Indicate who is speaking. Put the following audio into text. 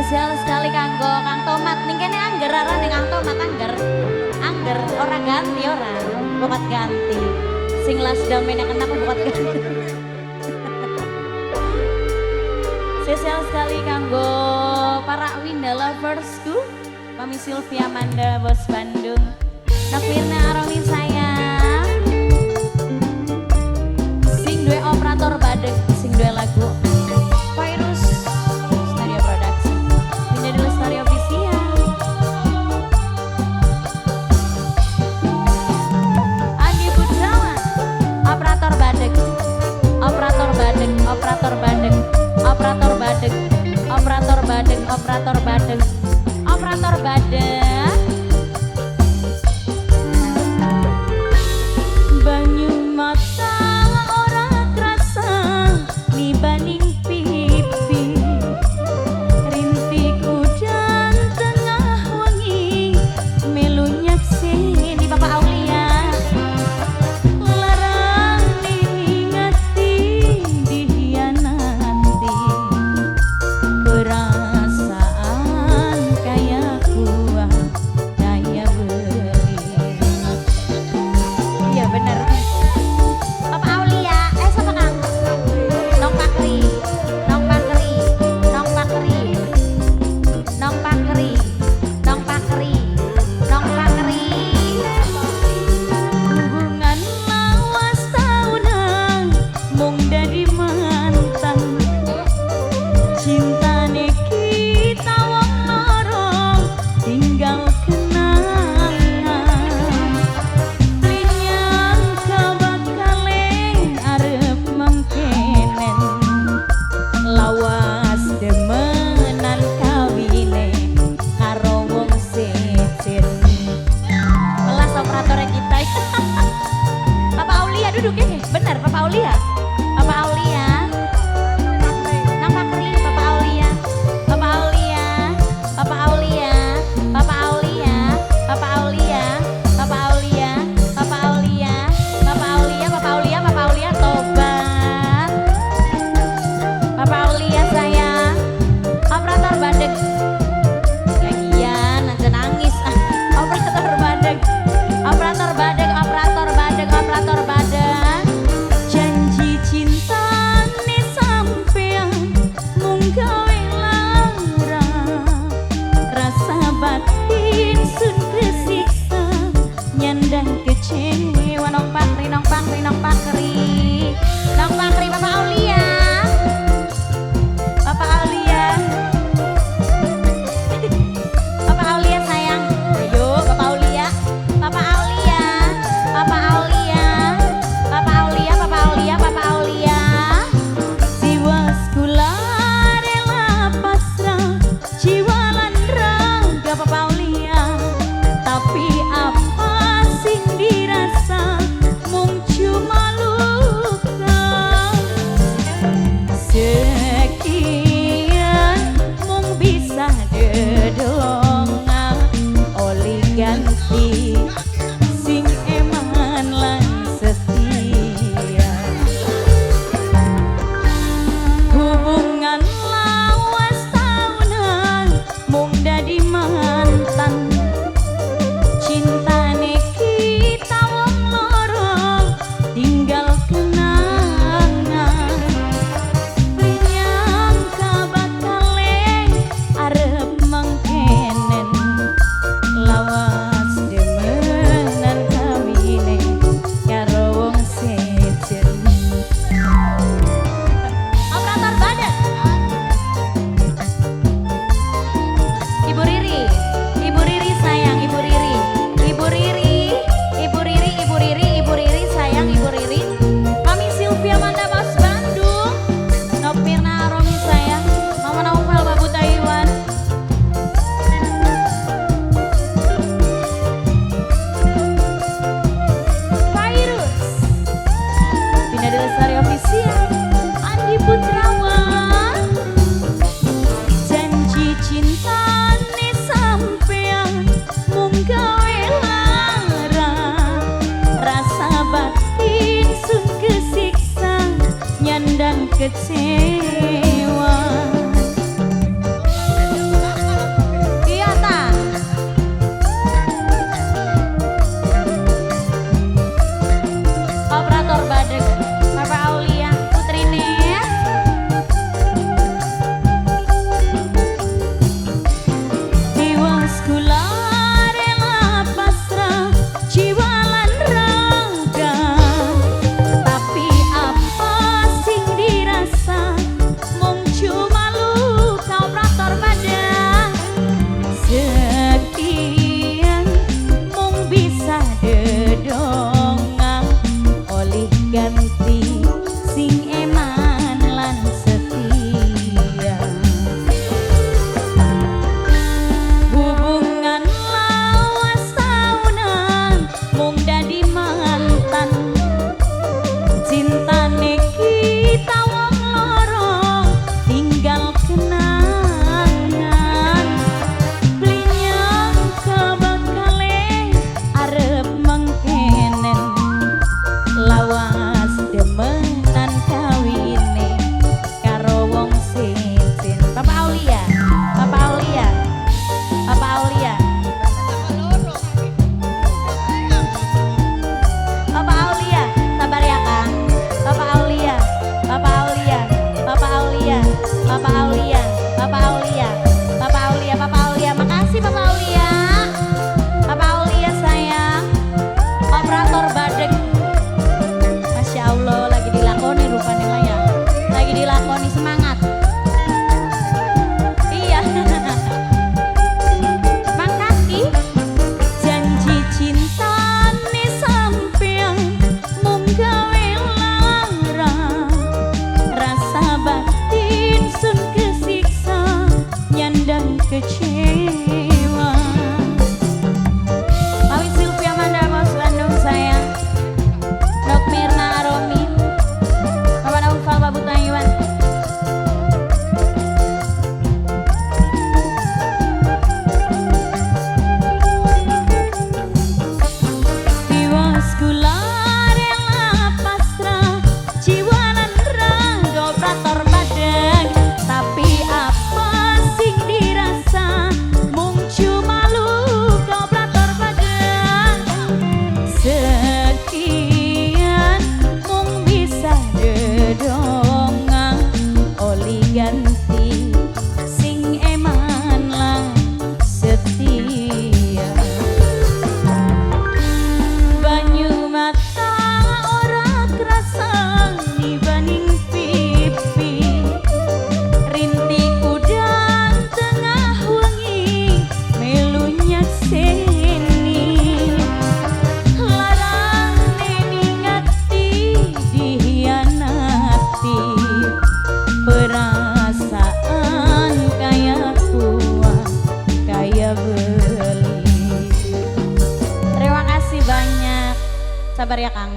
Speaker 1: Spesial sekali kanggo Kang Tomat. Ning kene angger arane Kang Tomat angger. Angger ora ganti ora. Bukat ganti. Sing las damen yang enak bukat ganti. Spesial sekali kanggo para Winda loversku. Mami Sylvia Manda Bos Bandung. Nok Mirna Aromi sayang. Sing duwe operator badeg, sing duwe lagu Virus Studio Production. Winda dulu Studio Official. Andi Putrawan, operator badeg, operator badeg, operator badeg, operator badeg, operator badeg, operator badeg, operator badeg. Banyu mata ora krasa nibaning pipi, rintik udan tengah wengi melu nyaksi di Bapak Aulia. Larang diingati dihianati, perasaan kaya kuah daya beli. Iya bener. Bapak Aulia, siapa Kang? Nong Pakri, Nong Pakri, Nong Pakri, Nong Pakri, Nong Pakri, Nong Pakri. Hubungan lawas tahunan, mung dari mantan. Cintane kita wong loro, tinggal kenangan. Linyang kabakale arep mengkenen, lawas demenan kawine karo wong secen. Kelas operatornya kita. Bapak Aulia duduk ya, benar Bapak Aulia. Bapak Aulia. Nang Pakri, Bapak Aulia. Bapak Aulia. Bapak Aulia. Bapak Aulia. Bapak Aulia. Bapak Aulia. Bapak Aulia. Bapak Aulia. Bapak Aulia. Bapak Aulia tobat. Bapak Aulia sayang. Operator badeg. Lagian aja nangis. Operator badeg. Operator badeg. Operator badeg. Operator badeg. Janji cinta ne sampean mung gawe lara, rasa batin sun kesiksa nyandang kecewa. Nong Pakri, Nong Pakri, Nong Pakri, Nong Pakri. Bapak Aulia, Bapak Aulia. Bapak Aulia sayang. Ayo Bapak Aulia. Bapak Aulia. Bapak Aulia. Bapak Aulia. Bapak Aulia. Bapak Aulia. Jiwa sekula rela pasrah, jiwa lan raga Bapak Aulia. Tapi apa sing dirasa mung cuma luka. Sekian mung bisa dedonga oli ganti sing eman lan setia. Hubungan lawas tahunan mung dadi mantan. Cintane kita wong loro, tinggal kenangan. Linyang kabakale arep mengkenen, lawas demenan kawine karo wong secen. Operator badan. Ibu Riri, Ibu Riri sayang, Ibu Riri, Ibu Riri, Ibu Riri, Ibu Riri, Ibu Riri sayang, Ibu Riri. Mami Sylvia Manda Bos Bandung, Nok Mirna Aromi sayang, Mama Naufal Babu Taiwan. Virus, Winda dulu Studio Official. Andi Putrawan. Janji cinta ne sampean mung gawe lara, rasa batin sun kesiksa nyandang kecewa. ganti sing eman lan setia. Hubungan lawas taunan mung dadi mantan, cintane kita wong loro tinggal kenangan. Blinyang kebakale arep mengkenen, lawas demenan kawine karo wong sicin. Papa Aulia, Papa Aulia, Papa Aulia, Papa Aulia, sabar ya Kang. Papa Aulia, Papa Aulia, Papa Aulia, Papa Aulia, Papa Aulia, Papa Aulia, Papa Aulia, makasih Papa Aulia. Papa Aulia sayang, operator badek. Masya Allah, lagi dilakoni rupanya Maya, lagi dilakoni, semangat. Iya. Makasih. Janji cinta nih sampean mung gawe lara, rasa batin sun kesiksa nyandang kecewa. Mami Sylvia Manda Mas Bandung sayang, Dok Mirna Aromi, Bapak Naufal Babu Taiwan. Tiwas kula rela pasrah, jiwa lan raga operator badeng. Tapi apa sing dirasa, mung cuma luka operator badeng. Sekian mung bisa dedongang, oli ganti sing eman lan setia. Banyu mata ora kerasa dibanding pipi, rintik udan tengah wengi melu nyakseni. Larang ngingati dihianati, perasaan kaya kuat kaya beli. Terima kasih banyak, sabar ya Kang.